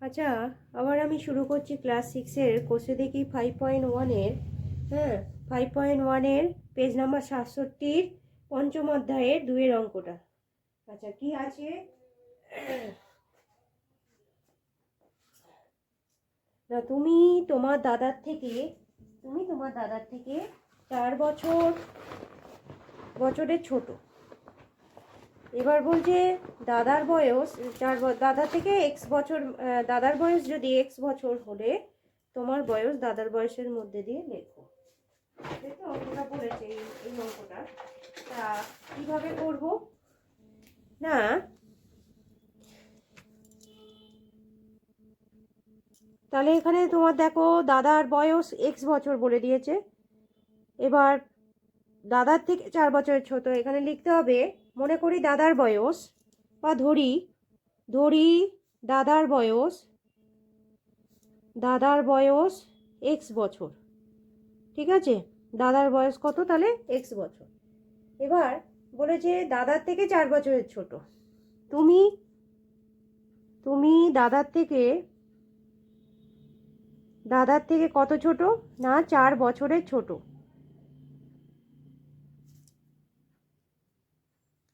আচ্ছা, আবার আমি শুরু করছি ক্লাস 6-এর কোষে দেখি 5.1-এর। হ্যাঁ, 5.1-এর পেজ নাম্বার 67-র পঞ্চম অধ্যায়ের 2-এর অঙ্কটা। আচ্ছা, কি আছে না, তোমার দাদার থেকে তোমার দাদার থেকে 4 বছরের ছোট। এবার বলছে দাদার বয়স দাদা থেকে এক্স বছর, দাদার বয়স যদি এক্স বছর হলে তোমার বয়স দাদার বয়সের মধ্যে দিয়ে লেখো। তাই তো অঙ্কটা বলেছে, এই অঙ্কটা। তা কিভাবে করব না, তাহলে এখানে তোমার দেখো দাদার বয়স এক্স বছর বলে দিয়েছে। এবার দাদার থেকে 4 বছরের ছোট, এখানে লিখতে হবে মনে করি দাদার বয়স, বা ধরি দাদার বয়স এক্স বছর। ঠিক আছে, দাদার বয়স কত, তাহলে এক্স বছর। এবার বলেছে দাদার থেকে 4 বছরের ছোট। তুমি তুমি দাদার থেকে কত ছোট না, 4 বছরের ছোট।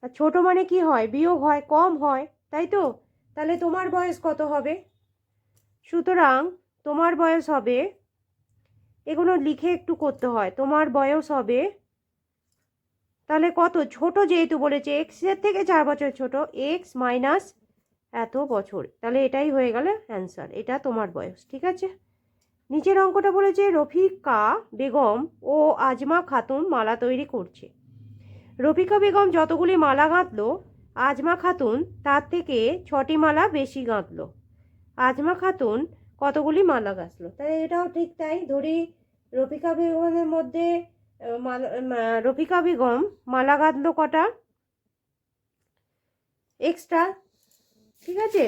আর ছোট মানে কি হয়, বিয়োগ হয়, কম হয়, তাই তো। তাহলে তোমার বয়স কত হবে? সুতরাং তোমার বয়স হবে, এগুলো লিখে একটু করতে হয়, তোমার বয়স হবে তাহলে কত, ছোট যেহেতু বলেছে এক্স এর থেকে 4 বছর ছোট, এক্স মাইনাস এত বছর, তাহলে এটাই হয়ে গেল অ্যান্সার, এটা তোমার বয়স। ঠিক আছে, নিচের অঙ্কটা বলেছে রফিকা বেগম ও আজমা খাতুন মালা তৈরি করছে। রফিকা বেগম যতগুলি মালা গাঁথলো, আজমা খাতুন তার থেকে 6টি মালা বেশি গাঁথলো। আজমা খাতুন কতগুলি মালা গাঁথলো? তাই এটাও ঠিক তাই, ধরি রফিকা বেগমের মধ্যে রফিকা বেগম মালা গাঁথলো কটা, এক্সট্রা। ঠিক আছে,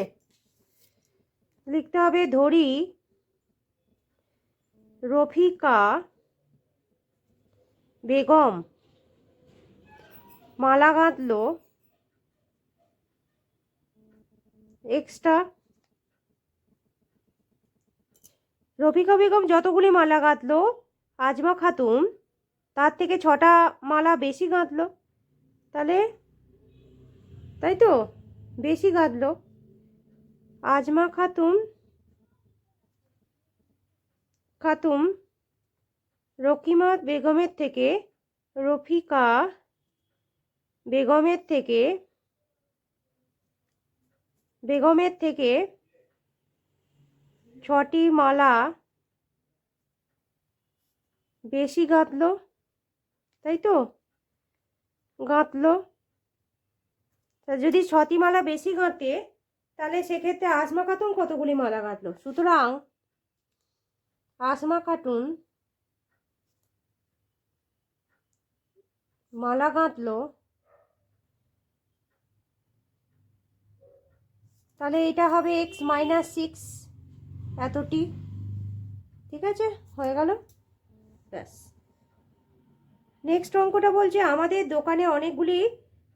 লিখতে হবে ধরি রফিকা বেগম মালা গাঁথলো এক্সট্রা। রফিকা বেগম যতগুলি মালা গাঁথলো, আজমা খাতুন তার থেকে 6টা মালা বেশি গাঁথলো, তাহলে তাই তো, বেশি গাঁথলো। আজমা খাতুন রকিমা বেগমের থেকে, রফিকা বেগমের থেকে 6টি মালা বেশি গাঁথলো, তাই তো, গাঁথলো। তা যদি 6টি মালা বেশি গাঁথে, তাহলে সেক্ষেত্রে আসমা খাতুন কতগুলি মালা গাঁথলো? সুতরাং আসমা খাতুন মালা গাঁথলো, তাহলে এটা হবে এক্স মাইনাস 6 এতটি। ঠিক আছে, হয়ে গেল, ব্যাস। নেক্সট অঙ্কটা বলছে আমাদের দোকানে অনেকগুলি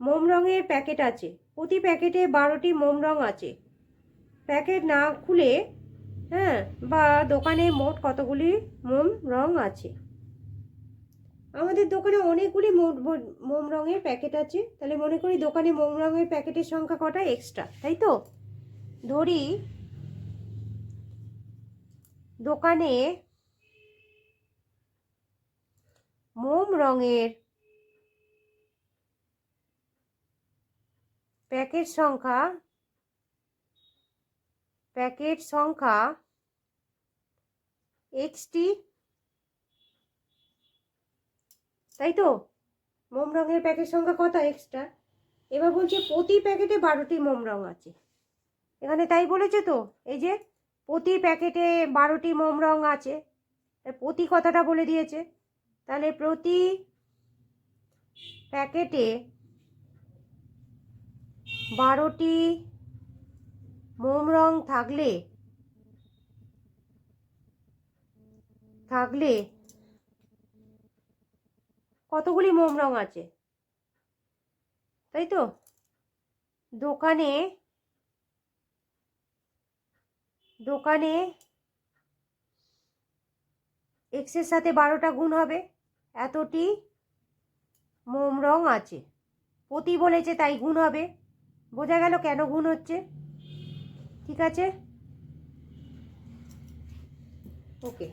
মোম রঙের প্যাকেট আছে, প্রতি প্যাকেটে 12টি মোম রং আছে। প্যাকেট না খুলে, হ্যাঁ, বা দোকানে মোট কতগুলি মোম রং আছে? আমাদের দোকানে অনেকগুলি মোম রঙের প্যাকেট আছে, তাহলে মনে করি দোকানে মোম রঙের প্যাকেটের সংখ্যা কটা, এক্সট্রা, তাই তো। ধরি দোকানে মোম রঙের প্যাকেট সংখ্যা এক্সটি, তাই তো। মোম রঙের প্যাকেট সংখ্যা কত, এক্সট্রা। এবার বলছে প্রতি প্যাকেটে 12টি মোম রং আছে, এখানে তাই বলেছে তো, এই যে প্রতি প্যাকেটে 12টি মোম রং আছে, প্রতি কথাটা বলে দিয়েছে, তাহলে প্রতি প্যাকেটে 12টি মোম রং থাকলে কতগুলি মোম রং আছে, তাই তো। দোকানে দোকানে এক্সের সাথে 12টা গুণ হবে, এতটি মোম রং আছে। প্রতি বলেছে তাই গুণ হবে, বোঝা গেল কেন গুণ হচ্ছে। ঠিক আছে, ওকে।